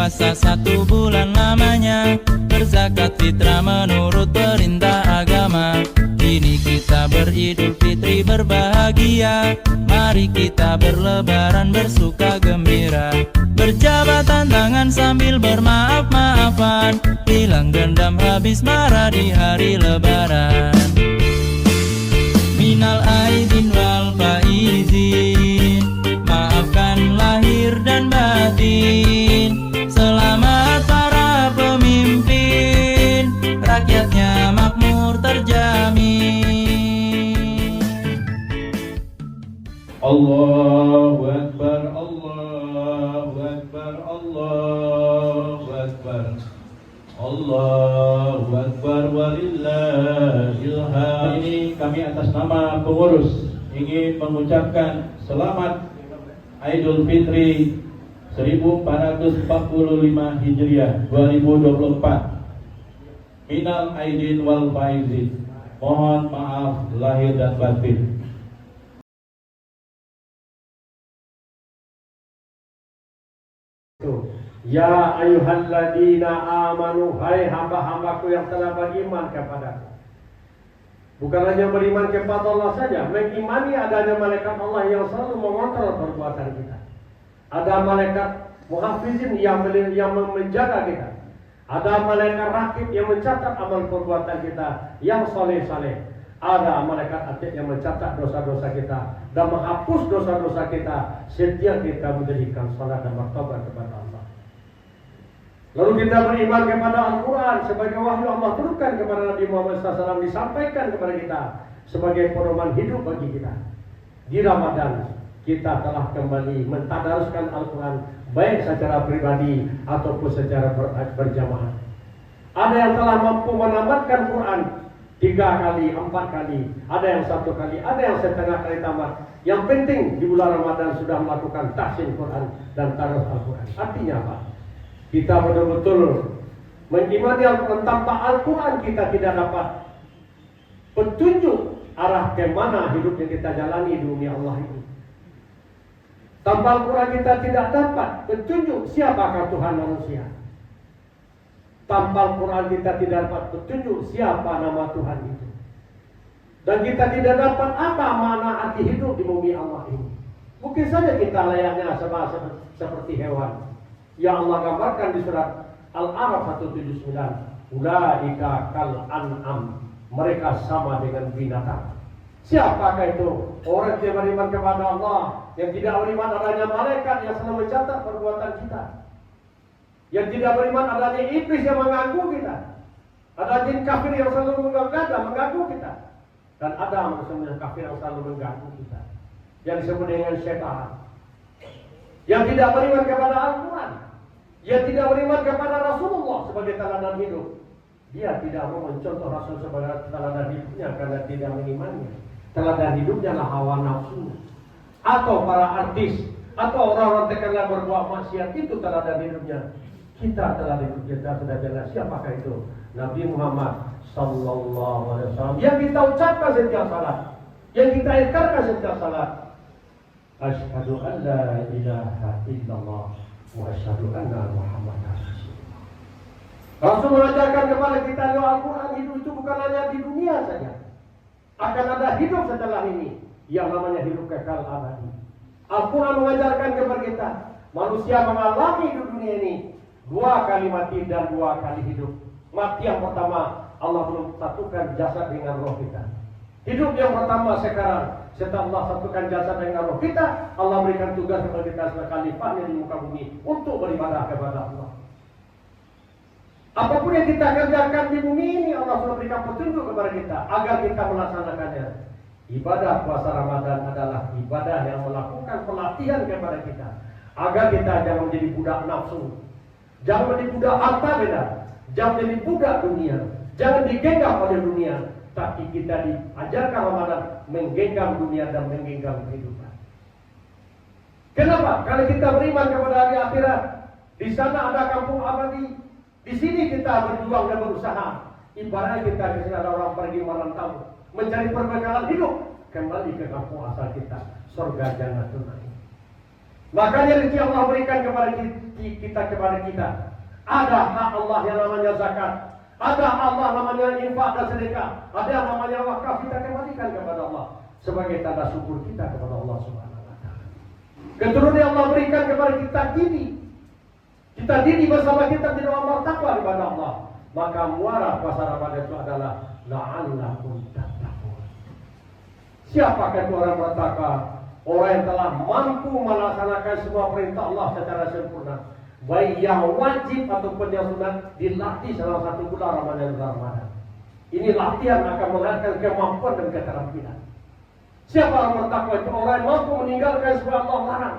puasa 1 bulan lamanya, berzakat fitrah menurut perintah agama. Kini kita beridul fitri berbahagia, mari kita berlebaran bersuka gembira. Berjabatan tangan sambil bermaaf-maafan, hilang dendam habis marah di hari lebaran. Minal aidin wal faizin, maafkan lahir dan batin. Selamat para pemimpin, rakyatnya makmur terjamin. Allahu Akbar, Allahu Akbar, Allahu Akbar, Allahu Akbar, walillahil hamd. Ini kami atas nama pengurus ingin mengucapkan selamat Idul Fitri 1445 Hijriah 2024. Minal aidin wal faizin. Mohon maaf lahir dan batin. Ya ayyuhalladzina amanu, hai hamba-hambaku yang telah beriman kepadaku. Bukan hanya beriman kepada Allah saja, mengimani adanya malaikat Allah yang selalu mengontrol perbuatan kita. Ada malaikat muhafizin yang menjaga kita. Ada malaikat rakib yang mencatat amal perbuatan kita yang saleh-saleh. Ada malaikat atid yang mencatat dosa-dosa kita dan menghapus dosa-dosa kita setiap kita mendirikan salat dan bertobat kepada Allah. Lalu kita beriman kepada Al-Quran sebagai wahyu Allah turunkan kepada Nabi Muhammad SAW, disampaikan kepada kita sebagai pedoman hidup bagi kita. Di Ramadan kita telah kembali mentadaruskan Al-Quran baik secara pribadi ataupun secara berjamaah. Ada yang telah mampu menamatkan Quran 3 kali, 4 kali, ada yang 1 kali, ada yang setengah kali tamat. Yang penting di bulan Ramadan sudah melakukan tahsin Quran dan tadarus Al-Quran. Artinya apa? Kita betul-betul mengimani Al-Quran. Tanpa Al-Quran kita tidak dapat petunjuk arah kemana hidup yang kita jalani di dunia Allah ini. Tanpa Al-Quran kita tidak dapat petunjuk siapakah Tuhan manusia. Tanpa Al-Quran kita tidak dapat petunjuk siapa nama Tuhan itu. Dan kita tidak dapat apa makna arti hidup di bumi Allah ini. Mungkin saja kita layaknya seperti hewan yang Allah gambarkan di surat Al-A'raf 179. Ulaika kal an'am, mereka sama dengan binatang. Siapakah itu? Orang yang beriman kepada Allah, yang tidak beriman adanya malaikat yang selalu mencatat perbuatan kita, yang tidak beriman adanya iblis yang mengganggu kita, ada jin kafir yang selalu mengganggu kita, dan ada manusia kafir yang selalu mengganggu kita, yang disebut dengan syaitan. Yang tidak beriman kepada Al-Quran, yang tidak beriman kepada Rasulullah sebagai teladan hidup, dia tidak mau mencontoh Rasul sebagai teladan hidupnya karena tidak mengimaninya. Teladan hidupnya lah hawa nafsu, atau para artis, atau orang-orang terkenal berbuat maksiat, itu teladan hidupnya. Kita teladan hidup kita sudah jelas. Siapakah itu? Nabi Muhammad Sallallahu Alaihi Wasallam yang kita ucapkan setiap salat, yang kita ikrarkan setiap salat. Asyhadu an la ilaha illallah wa asyhadu anna Muhammadar Rasulullah. Rasul mengajarkan kepada kita doa Al-Quran, hidup itu bukan hanya di dunia saja. Akan ada hidup setelah ini yang namanya hidup kekal abadi. Al-Quran mengajarkan kepada kita, manusia mengalami di dunia ini 2 kali mati dan 2 kali hidup. Mati yang pertama, Allah belum satukan jasad dengan roh kita. Hidup yang pertama sekarang, setelah Allah satukan jasad dengan roh kita, Allah berikan tugas kepada kita sebagai khalifahnya di muka bumi untuk beribadah kepada Allah. Apapun yang kita kerjakan di bumi ini, Allah sudah berikan petunjuk kepada kita agar kita melaksanakannya. Ibadah puasa Ramadan adalah ibadah yang melakukan pelatihan kepada kita agar kita jangan menjadi budak nafsu, jangan menjadi budak harta benda, jangan menjadi budak dunia, jangan digenggam oleh dunia, tapi kita diajarkan Ramadan menggenggam dunia dan menggenggam kehidupan. Kenapa? Kalau kita beriman kepada hari akhirat, di sana ada kampung abadi. Di sini kita berjuang dan berusaha. Ibaratnya kita di sini ada orang pergi merantau, mencari perbekalan hidup, kembali ke kampung asal kita, surga jannatul na'im. Makanya rezeki Allah berikan kepada kita. Ada hak Allah yang namanya zakat. Ada Allah namanya infak dan sedekah. Ada yang namanya wakaf, kita kembalikan kepada Allah sebagai tanda syukur kita kepada Allah Subhanahu wa taala. Keturunan Allah berikan kepada kita didik. Kita didik bersama kita di dalam bertakwa kepada Allah. Maka muara puasa Ramadan itu adalah la'allakum tattaqun. Siapakah itu orang bertakwa? Orang yang telah mampu melaksanakan semua perintah Allah secara sempurna. Baik yang wajib ataupun yang sunat, dilatih selama 1 bulan Ramadan. Ini latihan akan melahirkan kemampuan dan keterampilan. Siapa yang bertakwa itu? Orang yang mampu meninggalkan semua Allah larang,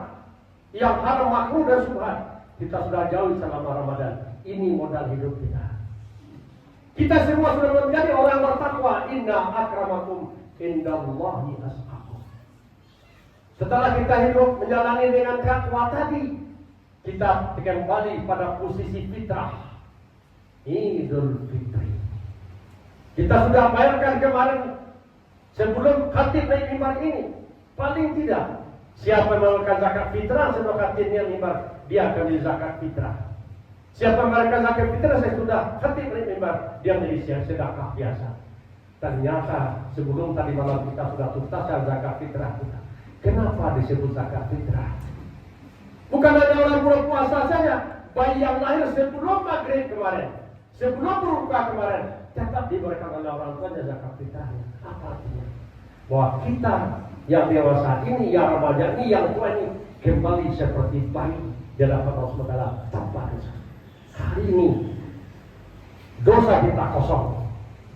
yang haram, makruh dan subhat. Kita sudah jauh selama Ramadan. Ini modal hidup kita. Kita semua sudah menjadi orang yang bertakwa. Inna akramakum indallahi asqakum. Setelah kita hidup menjalani dengan takwa tadi, kita kembali pada posisi fitrah. Idul Fitri. Kita sudah bayarkan kemarin sebelum khatib naik mimbar ini. Paling tidak, siapa yang melakukan zakat fitrah sebelum khatibnya mimbar, dia akan menjadi zakat fitrah. Siapa yang melakukan zakat fitrah sesudah khatib naik mimbar, dia menjadi sedekah biasa. Ternyata sebelum tadi malam kita sudah tuntaskan zakat fitrah kita. Kenapa disebut zakat fitrah? Bukan hanya orang bulan puasa saja, bayi yang lahir sebelum maghrib kemarin, sebelum berbuka kemarin, tetap diberikan oleh orang tuanya zakat fitrahnya. Apa artinya? Bahwa kita yang dewasa ini, yang remaja ini, yang tua ini kembali seperti bayi di hadapan Allah SWT tanpa dosa. Hari ini dosa kita kosong,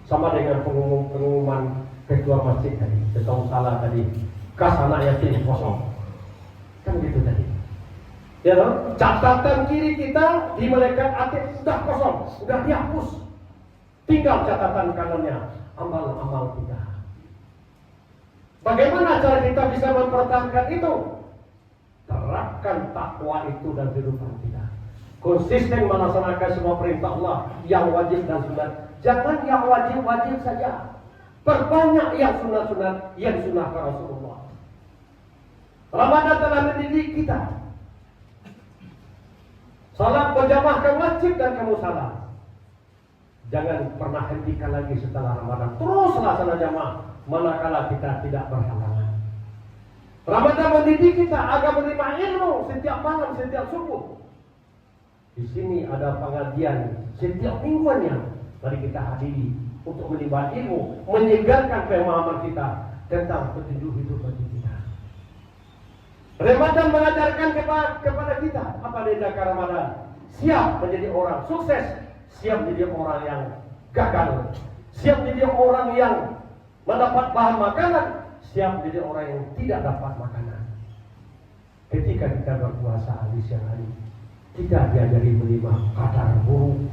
sama dengan pengumuman ketua masjid tadi, ketua salah tadi, kas anak yatim kosong, kan gitu tadi. Ya, catatan kiri kita di malaikat atib sudah kosong, sudah dihapus. Tinggal catatan kanannya, amal-amal kita. Bagaimana cara kita bisa mempertahankan itu? Terapkan takwa itu dalam kehidupan kita. Konsisten melaksanakan semua perintah Allah yang wajib dan sunat. Jangan yang wajib-wajib saja. Perbanyak yang sunat-sunat, yang sunnah Rasulullah. Ramadan telah mendidik kita. Salat berjamaah kamu wajib dan kamu salat. Jangan pernah hentikan lagi setelah Ramadan. Teruslah salat jamaah manakala kita tidak berhalangan. Ramadan mendidik kita agar menerima ilmu setiap malam, setiap subuh. Di sini ada pengajian setiap mingguannya. Mari kita hadiri untuk menimba ilmu, menyegarkan pemahaman kita tentang petunjuk hidup bagi kita. Ramadan mengajarkan kepada kita apa tindakan Ramadan. Siap menjadi orang sukses, siap menjadi orang yang gagal, siap menjadi orang yang mendapat bahan makanan, siap menjadi orang yang tidak dapat makanan. Ketika kita berpuasa di siang hari, kita diajari menerima kadar buruk.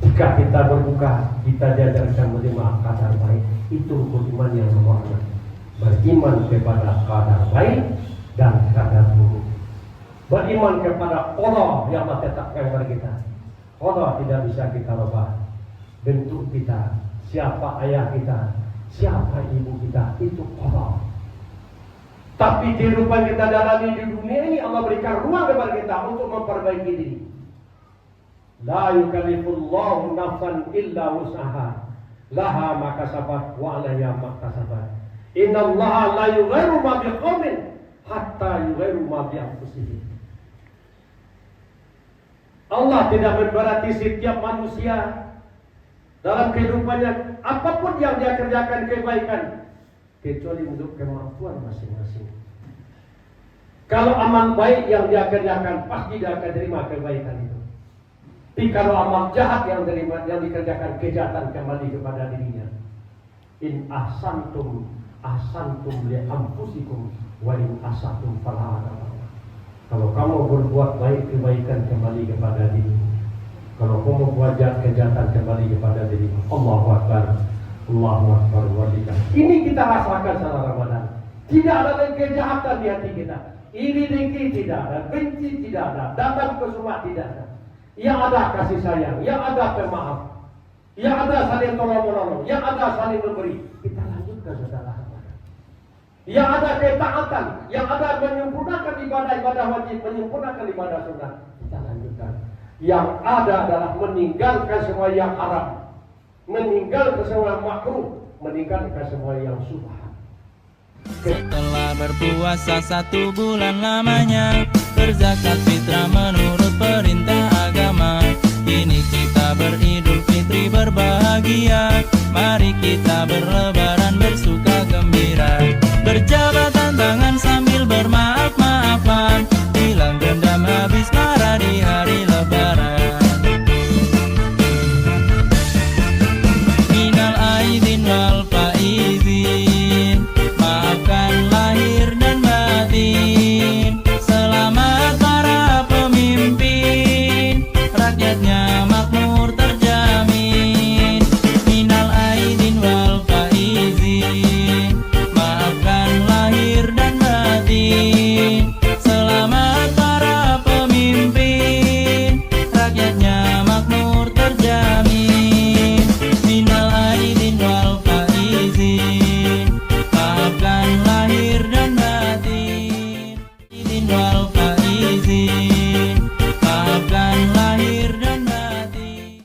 Ketika kita berbuka, kita diajarkan menerima kadar baik. Itu rukun iman yang nomor 6. Beriman kepada kadar baik dan kadar buruk. Beriman kepada qada yang Allah tetapkan kepada kita. Qada tidak bisa kita rubah. Bentuk kita, siapa ayah kita, siapa ibu kita, itu qada. Tapi kehidupan kita dalami di dunia ini, Allah berikan ruang kepada kita untuk memperbaiki diri. La yukallifullahu nafsan illa wus'aha, laha ma kasabat wa 'alaiha ma kasabat. Inna Allah la yughayyiru ma biqaumin hatta yughayyiru ma bi anfusihim. Allah tidak memberati setiap manusia dalam kehidupannya apapun yang dia kerjakan kebaikan kecuali untuk kemampuan masing-masing. Kalau amal baik yang dia kerjakan pasti dia akan terima kebaikan itu. Tapi kalau amal jahat yang dikerjakan kejahatan kembali kepada dirinya. In ahsantum li anfusikum wa in asatum falaha. Kalau kamu berbuat baik, kebaikan kembali kepada dirimu. Kalau kamu buat kejahatan kembali kepada dirimu. Allahu Akbar. Allahu Akbar walillah. Ini kita rasakan selama Ramadan. Tidak ada lagi kejahatan di hati kita. Iri dengki tidak ada, benci tidak ada, datang ke semua tidak ada. Yang ada kasih sayang, yang ada pemaaf, yang ada saling tolong menolong, yang ada saling memberi. Kita lanjutkan setelah Ramadan. Yang ada ketaatan, yang ada menyempurnakan ibadah-ibadah wajib, menyempurnakan ibadah sunnah. Kita lanjutkan. Yang ada adalah meninggalkan semua yang haram, meninggalkan semua yang makruh, meninggalkan semua yang subhan. Setelah berpuasa 1 bulan lamanya, berzakat fitrah